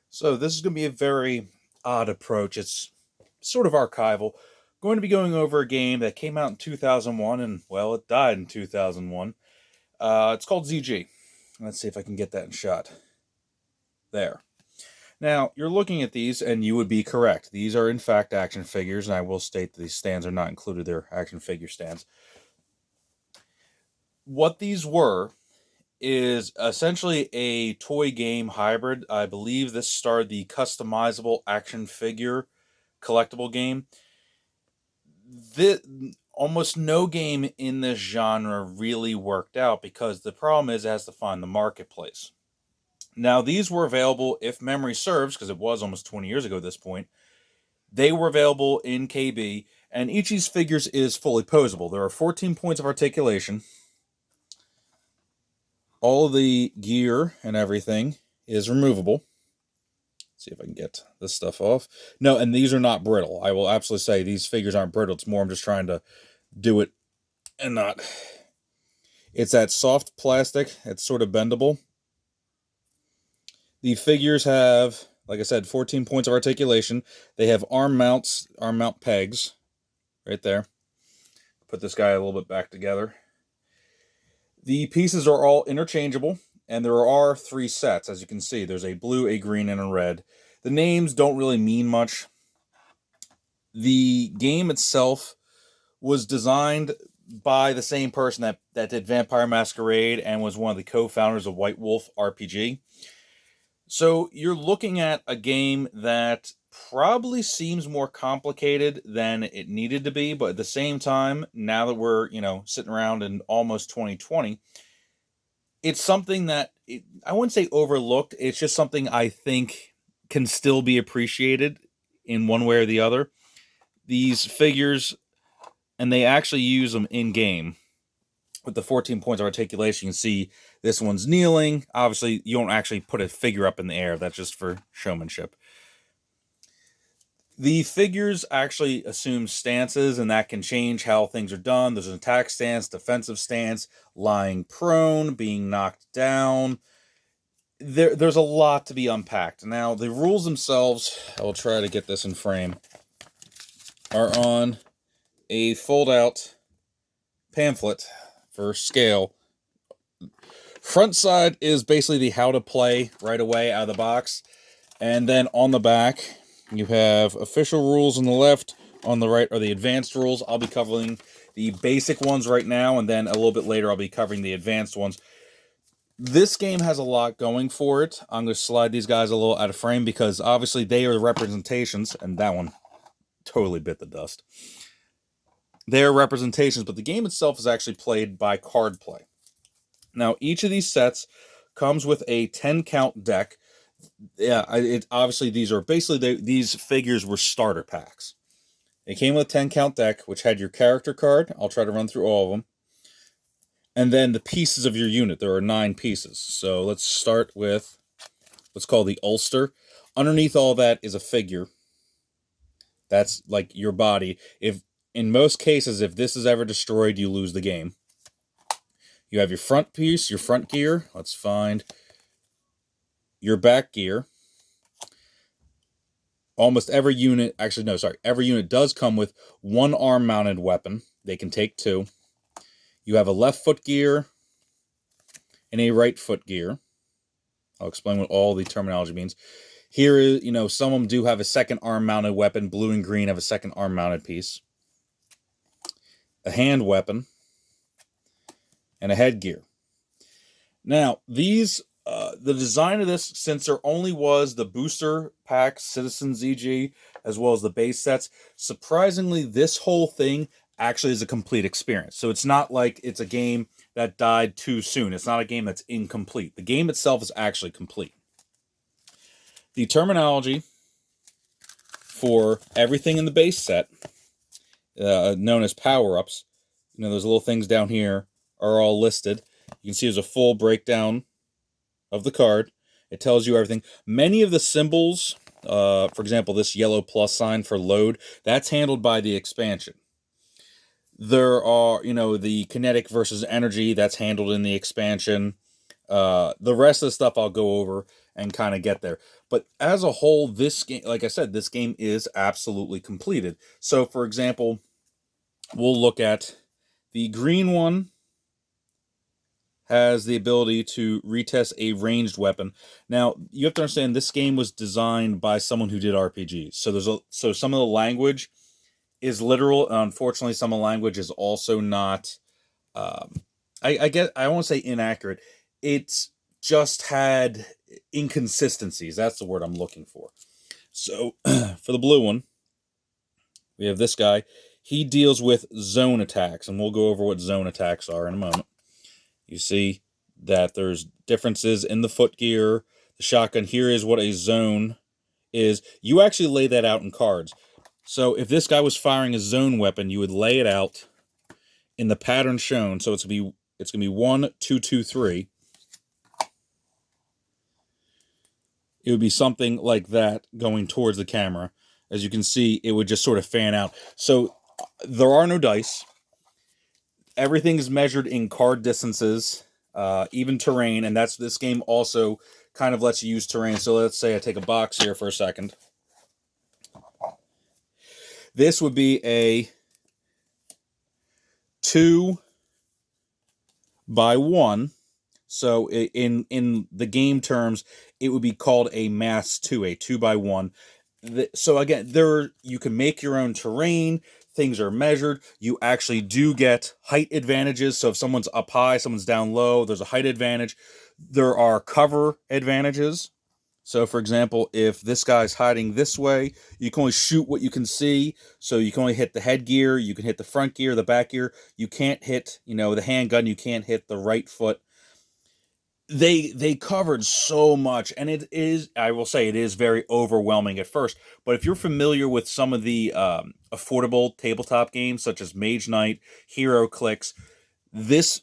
So this is going to be a very odd approach. It's sort of archival. Going to be going over a game that came out in 2001 and, well, it died in 2001. It's called ZG. Let's see if I can get that in shot. There. Now, you're looking at these and you would be correct. These are in fact action figures, and I will state that these stands are not included. They're action figure stands. What these were is essentially a toy game hybrid. I believe this started the customizable action figure collectible game. Almost no game in this genre really worked out because the problem is it has to find the marketplace. Now, these were available, if memory serves, because it was almost 20 years ago at this point, they were available in KB, and each of these figures is fully posable. There are 14 points of articulation. All of the gear and everything is removable. Let's see if I can get this stuff off. No, and these are not brittle. I will absolutely say these figures aren't brittle. It's more I'm just trying to do it and not. It's that soft plastic. It's sort of bendable. The figures have, like I said, 14 points of articulation. They have arm mounts, arm mount pegs right there. Put this guy a little bit back together. The pieces are all interchangeable, and there are 3 sets. As you can see, there's a blue, a green, and a red. The names don't really mean much. The game itself was designed by the same person that did Vampire Masquerade and was one of the co-founders of White Wolf RPG. So you're looking at a game that probably seems more complicated than it needed to be, but at the same time, now that we're, sitting around in almost 2020, it's something that I wouldn't say overlooked. It's just something I think can still be appreciated in one way or the other. These figures, and they actually use them in game. With the 14 points of articulation, you can see this one's kneeling. Obviously, you don't actually put a figure up in the air. That's just for showmanship. The figures actually assume stances, and that can change how things are done. There's an attack stance, defensive stance, lying prone, being knocked down. There's a lot to be unpacked. Now, the rules themselves, I will try to get this in frame, are on a fold-out pamphlet for scale. Front side is basically the how to play right away out of the box. And then on the back, you have official rules on the left. On the right are the advanced rules. I'll be covering the basic ones right now, and then a little bit later I'll be covering the advanced ones. This game has a lot going for it. I'm going to slide these guys a little out of frame because obviously they are the representations, and that one totally bit the dust. They are representations, but the game itself is actually played by card play. Now, each of these sets comes with a 10-count deck. Yeah, obviously these are basically these figures were starter packs. It came with a 10-count deck, which had your character card. I'll try to run through all of them. And then the pieces of your unit. There are 9 pieces. So let's start with what's called the ulster. Underneath all that is a figure. That's like your body. In most cases, if this is ever destroyed, you lose the game. You have your front piece, your front gear. Let's find your back gear. Almost every unit, every unit does come with 1 arm-mounted weapon. They can take 2. You have a left foot gear and a right foot gear. I'll explain what all the terminology means. Here is, some of them do have a second arm-mounted weapon. Blue and green have a second arm-mounted piece. A hand weapon, and a headgear. Now, these, the design of this, since there only was the booster pack, Citizen ZG, as well as the base sets, surprisingly, this whole thing actually is a complete experience. So it's not like it's a game that died too soon. It's not a game that's incomplete. The game itself is actually complete. The terminology for everything in the base set, known as power-ups, those little things down here are all listed. You can see there's a full breakdown of the card. It tells you everything. Many of the symbols, for example, this yellow plus sign for load, that's handled by the expansion. There are, the kinetic versus energy, that's handled in the expansion. The rest of the stuff I'll go over. and kind of get there. But as a whole, this game, like I said, this game is absolutely completed. So, for example, we'll look at the green one has the ability to retest a ranged weapon. Now, you have to understand this game was designed by someone who did RPGs. So some of the language is literal, and unfortunately some of the language is also not I won't say inaccurate. It's just had inconsistencies. That's the word I'm looking for. So for the blue one, we have this guy. He deals with zone attacks, and we'll go over what zone attacks are in a moment. You see that there's differences in the foot gear. The shotgun here is what a zone is. You actually lay that out in cards. So if this guy was firing a zone weapon, you would lay it out in the pattern shown. So it's gonna be 1, 2, 2, 3. It would be something like that going towards the camera. As you can see, it would just sort of fan out. So there are no dice. Everything is measured in card distances, even terrain, and this game also kind of lets you use terrain. So let's say I take a box here for a second. This would be a 2 by 1. So in the game terms, it would be called a mass 2, a 2 by 1. So again, you can make your own terrain. Things are measured. You actually do get height advantages. So if someone's up high, someone's down low, there's a height advantage. There are cover advantages. So for example, if this guy's hiding this way, you can only shoot what you can see. So you can only hit the head gear. You can hit the front gear, the back gear. You can't hit, the handgun. You can't hit the right foot. They covered so much, and it is, I will say, it is very overwhelming at first. But if you're familiar with some of the affordable tabletop games, such as Mage Knight, Hero Clicks, this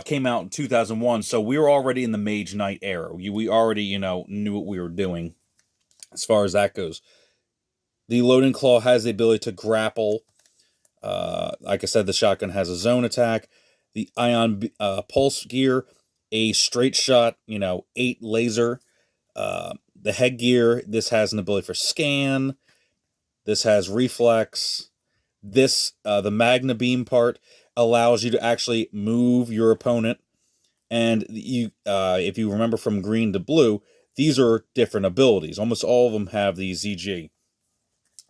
came out in 2001, so we were already in the Mage Knight era. We already, knew what we were doing as far as that goes. The Loading Claw has the ability to grapple. Like I said, the shotgun has a zone attack. The Ion Pulse gear, a straight shot, 8 laser. The headgear, this has an ability for scan. This has reflex. This, the Magna Beam part, allows you to actually move your opponent. And if you remember from green to blue, these are different abilities. Almost all of them have the ZG.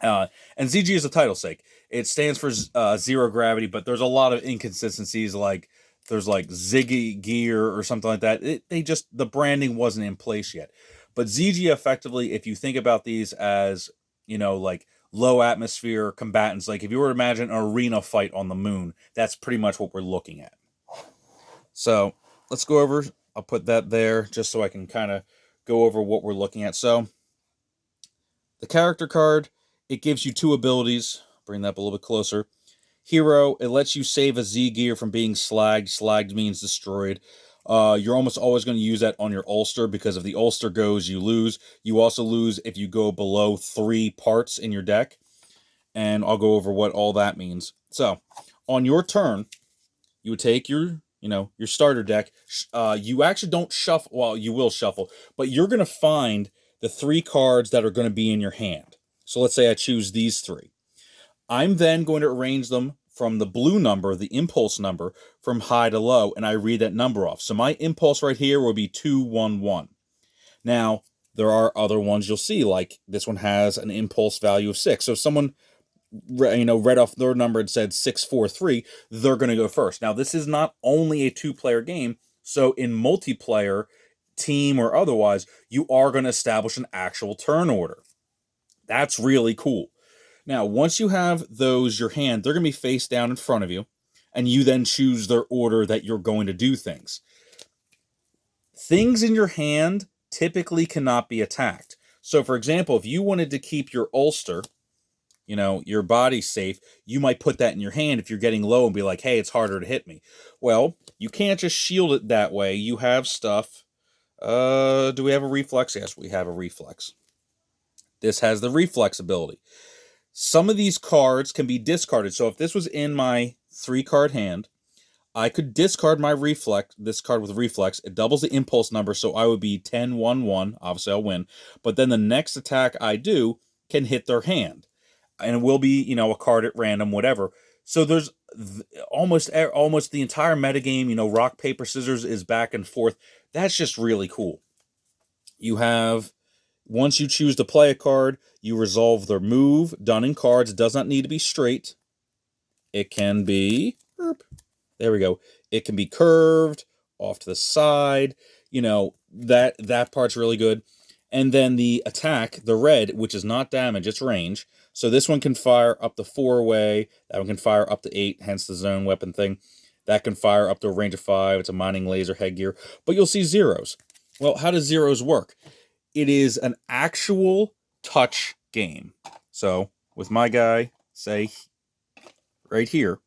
And ZG is a title sake. It stands for zero gravity, but there's a lot of inconsistencies, like there's like Ziggy gear or something like that. The branding wasn't in place yet. But ZG effectively, if you think about these as, like low atmosphere combatants, like if you were to imagine an arena fight on the moon, that's pretty much what we're looking at. So let's go over, I'll put that there just so I can kind of go over what we're looking at. So the character card, it gives you 2 abilities. Bring that up a little bit closer. Hero, it lets you save a Z gear from being slagged. Slagged means destroyed. You're almost always going to use that on your ulster, because if the ulster goes, you lose. You also lose if you go below 3 parts in your deck. And I'll go over what all that means. So, on your turn, you would take your starter deck. You actually don't shuffle. Well, you will shuffle, but you're going to find the 3 cards that are going to be in your hand. So let's say I choose these 3. I'm then going to arrange them from the blue number, the impulse number, from high to low, and I read that number off. So my impulse right here will be 211. Now, there are other ones you'll see, like this one has an impulse value of 6. So if someone read off their number and said 643, they're going to go first. Now, this is not only a 2-player game, so in multiplayer, team or otherwise, you are going to establish an actual turn order. That's really cool. Now, once you have those, your hand, they're going to be face down in front of you, and you then choose their order that you're going to do things. Things in your hand typically cannot be attacked. So, for example, if you wanted to keep your ulster, your body safe, you might put that in your hand if you're getting low and be like, hey, it's harder to hit me. Well, you can't just shield it that way. You have stuff. Do we have a reflex? Yes, we have a reflex. This has the reflex ability. Some of these cards can be discarded. So if this was in my 3-card hand, I could discard my reflex, this card with reflex. It doubles the impulse number, so I would be 10-1-1. Obviously, I'll win. But then the next attack I do can hit their hand. And it will be, a card at random, whatever. So there's almost the entire metagame, rock, paper, scissors is back and forth. That's just really cool. You have, once you choose to play a card, you resolve their move. Done in cards. It does not need to be straight. It can be, there we go. It can be curved, off to the side. That part's really good. And then the attack, the red, which is not damage, it's range. So this one can fire up to 4 away. That one can fire up to 8, hence the zone weapon thing. That can fire up to a range of 5. It's a mining laser headgear. But you'll see zeros. Well, how does zeros work? It is an actual touch game. So with my guy, say, right here,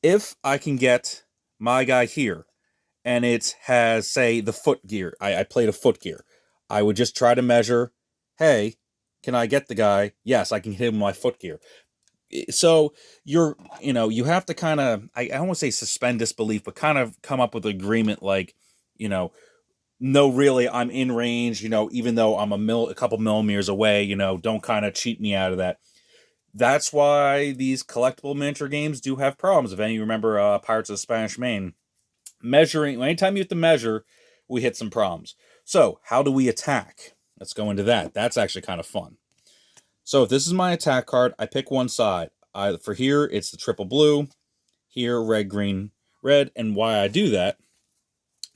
if I can get my guy here, and it has, say, the foot gear. I played a foot gear. I would just try to measure, hey, can I get the guy? Yes, I can hit him with my foot gear. So you have to kind of, I don't want to say suspend disbelief, but kind of come up with an agreement like, no, really, I'm in range, even though I'm a couple millimeters away, don't kind of cheat me out of that. That's why these collectible miniature games do have problems. If any of you remember Pirates of the Spanish Main, measuring, anytime you have to measure, we hit some problems. So, how do we attack? Let's go into that. That's actually kind of fun. So, if this is my attack card, I pick one side. For here, it's the triple blue. Here, red, green, red. And why I do that,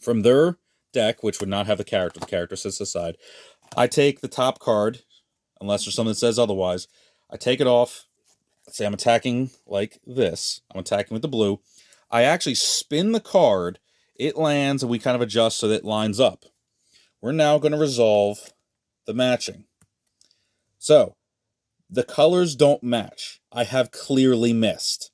from their deck, which would not have the character sits aside, I take the top card, unless there's something that says otherwise. I take it off. Let's say I'm attacking like this. I'm attacking with the blue. I actually spin the card. It lands, and we kind of adjust so that it lines up. We're now going to resolve the matching. So, the colors don't match. I have clearly missed.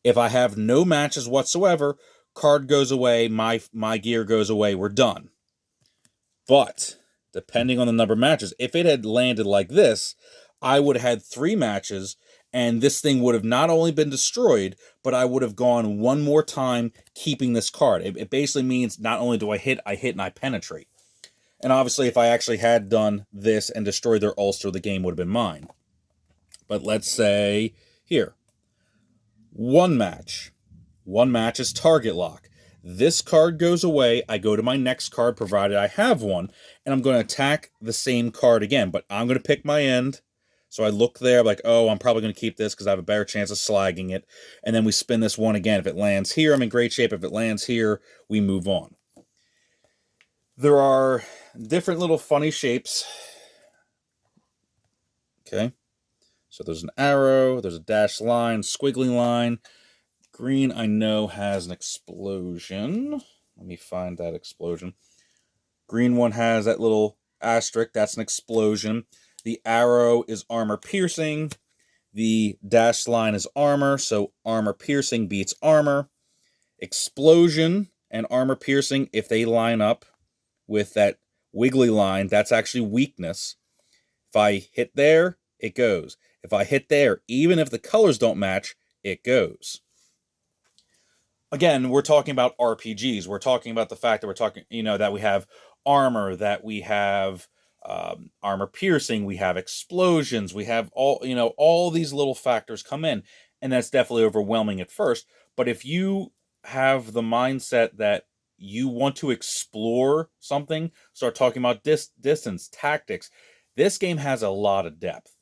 If I have no matches whatsoever, card goes away, my gear goes away, we're done. But, depending on the number of matches, if it had landed like this, I would have had 3 matches, and this thing would have not only been destroyed, but I would have gone one more time keeping this card. It basically means not only do I hit and I penetrate. And obviously, if I actually had done this and destroyed their ulster, the game would have been mine. But let's say, here, 1 match. 1 match is target lock. This card goes away. I go to my next card, provided I have one, and I'm going to attack the same card again. But I'm going to pick my end. So I look there, like, oh, I'm probably going to keep this because I have a better chance of slagging it. And then we spin this one again. If it lands here, I'm in great shape. If it lands here, we move on. There are different little funny shapes. Okay. So there's an arrow, there's a dashed line, squiggly line. Green, I know, has an explosion. Let me find that explosion. Green one has that little asterisk. That's an explosion. The arrow is armor piercing. The dashed line is armor, so armor piercing beats armor. Explosion and armor piercing, if they line up with that wiggly line, that's actually weakness. If I hit there, it goes. If I hit there, even if the colors don't match, it goes. Again, we're talking about RPGs. We're talking about the fact that we're talking, that we have armor, that we have armor piercing, we have explosions, we have all these little factors come in, and that's definitely overwhelming at first. But if you have the mindset that you want to explore something, start talking about distance, tactics, this game has a lot of depth.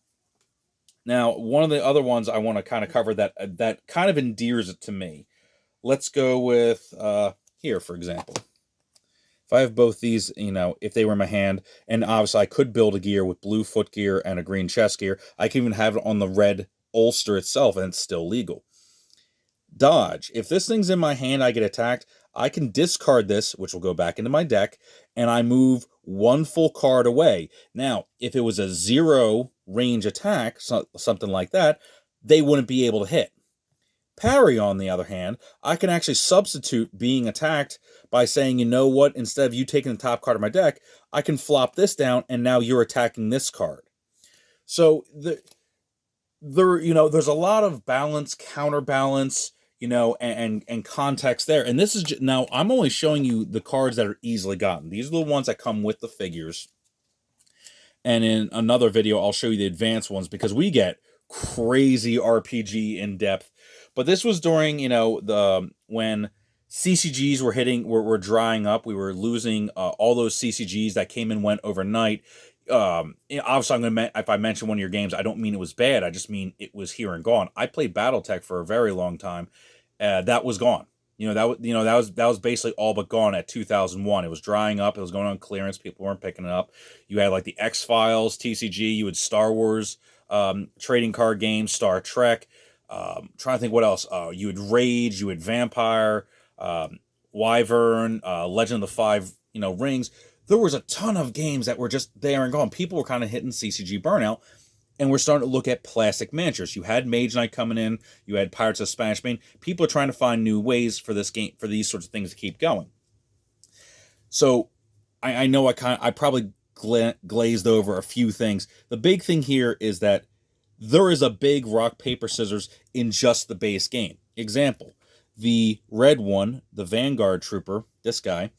Now, one of the other ones I want to kind of cover that kind of endears it to me. Let's go with here, for example. If I have both these, if they were in my hand, and obviously I could build a gear with blue foot gear and a green chest gear. I can even have it on the red ulster itself, and it's still legal. Dodge. If this thing's in my hand, I get attacked, I can discard this, which will go back into my deck, and I move 1 full card away. Now, if it was a 0 range attack, something like that, they wouldn't be able to hit. Parry, on the other hand, I can actually substitute being attacked by saying, you know what, instead of you taking the top card of my deck, I can flop this down, and now you're attacking this card. So there's a lot of balance, counterbalance. and context there. And this is now I'm only showing you the cards that are easily gotten. These are the ones that come with the figures. And in another video, I'll show you the advanced ones because we get crazy RPG in depth. But this was during, the when CCGs were drying up. We were losing all those CCGs that came and went overnight. Obviously, if I mention one of your games, I don't mean it was bad. I just mean it was here and gone. I played BattleTech for a very long time. That was gone. That was basically all but gone at 2001. It was drying up. It was going on clearance. People weren't picking it up. You had like the X-Files, TCG. You had Star Wars trading card games, Star Trek. Trying to think what else. You had Rage. You had Vampire, Wyvern, Legend of the Five, Rings. There was a ton of games that were just there and gone. People were kind of hitting CCG burnout. And we're starting to look at plastic miniatures. You had Mage Knight coming in. You had Pirates of Spanish Main. People are trying to find new ways for this game, for these sorts of things to keep going. So I know I probably glazed over a few things. The big thing here is that there is a big rock, paper, scissors in just the base game. Example, the red one, the Vanguard Trooper, this guy,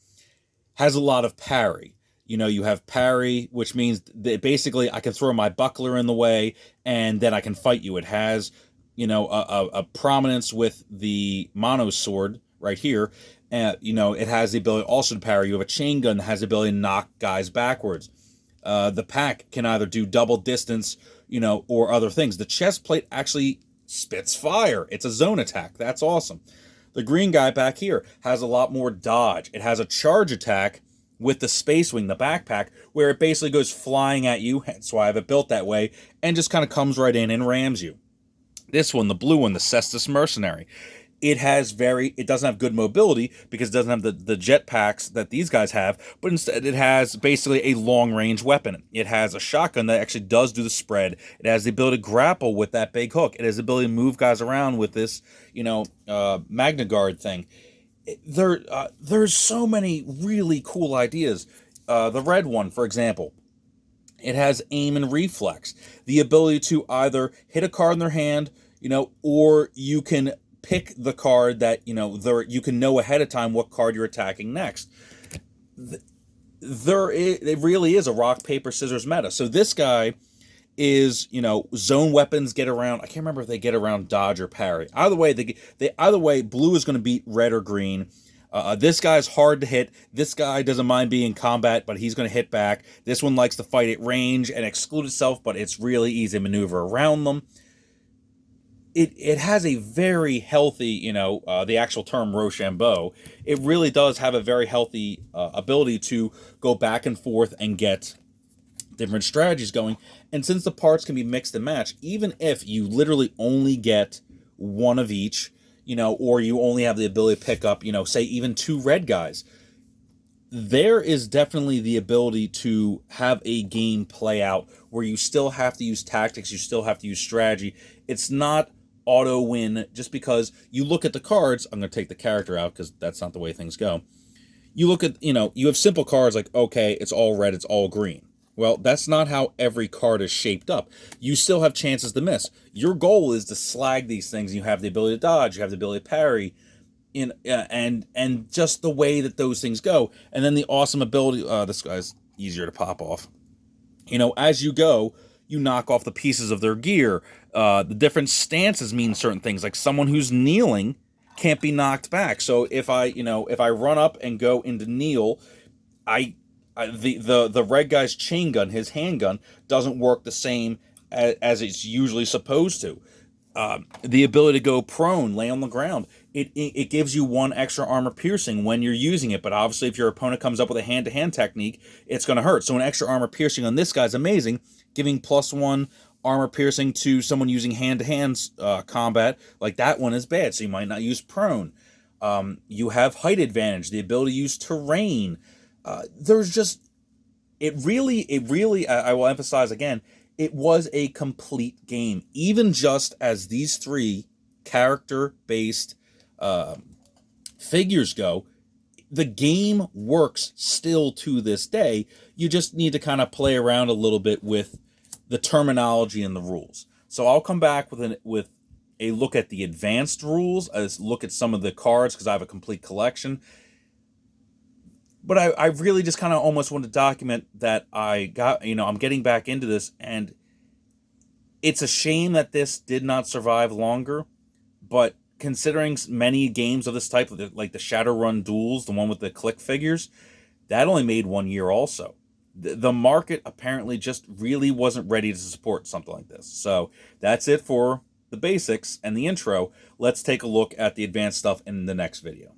has a lot of parry. You have parry, which means that basically I can throw my buckler in the way and then I can fight you. It has, a prominence with the mono sword right here. And, it has the ability also to parry. You have a chain gun that has the ability to knock guys backwards. The pack can either do double distance, or other things. The chest plate actually spits fire. It's a zone attack. That's awesome. The green guy back here has a lot more dodge. It has a charge attack with the Space Wing, the backpack, where it basically goes flying at you, that's why I have it built that way, and just kind of comes right in and rams you. This one, the blue one, the Cestus Mercenary, it doesn't have good mobility because it doesn't have the jetpacks that these guys have, but instead it has basically a long-range weapon. It has a shotgun that actually does do the spread. It has the ability to grapple with that big hook. It has the ability to move guys around with this, Magna Guard thing. There's so many really cool ideas. The red one, for example, it has aim and reflex. The ability to either hit a card in their hand, or you can pick the card that, you can know ahead of time what card you're attacking next. It really is a rock, paper, scissors meta. So this guy is, zone weapons get around. I can't remember if they get around dodge or parry. Either way, blue is going to beat red or green. This guy's hard to hit. This guy doesn't mind being in combat, but he's going to hit back. This one likes to fight at range and exclude itself, but it's really easy to maneuver around them. It has a very healthy, the actual term Rochambeau. It really does have a very healthy ability to go back and forth and get different strategies going. And since the parts can be mixed and matched, even if you literally only get one of each, or you only have the ability to pick up, say even two red guys, there is definitely the ability to have a game play out where you still have to use tactics, you still have to use strategy. It's not auto win just because you look at the cards. I'm going to take the character out because that's not the way things go. You look at, you have simple cards like, okay, it's all red, it's all green. Well, that's not how every card is shaped up. You still have chances to miss. Your goal is to slag these things. You have the ability to dodge. You have the ability to parry, and just the way that those things go. And then the awesome ability. This guy's easier to pop off. As you go, you knock off the pieces of their gear. The different stances mean certain things. Like someone who's kneeling can't be knocked back. So if I run up and go into kneel, the red guy's chain gun, his handgun, doesn't work the same as it's usually supposed to. The ability to go prone, lay on the ground, it gives you one extra armor piercing when you're using it, but obviously if your opponent comes up with a hand-to-hand technique, it's going to hurt. So an extra armor piercing on this guy's amazing, giving +1 armor piercing to someone using hand-to-hand combat. Like that one is bad, so you might not use prone. You have height advantage, the ability to use terrain. There's just, it really, I will emphasize again, it was a complete game. Even just as these three character-based figures go, the game works still to this day. You just need to kind of play around a little bit with the terminology and the rules. So I'll come back with a look at the advanced rules, a look at some of the cards, because I have a complete collection. But I really just kind of almost want to document that I got, I'm getting back into this, and it's a shame that this did not survive longer. But considering many games of this type, like the Shadowrun Duels, the one with the click figures, that only made 1 year also. The market apparently just really wasn't ready to support something like this. So that's it for the basics and the intro. Let's take a look at the advanced stuff in the next video.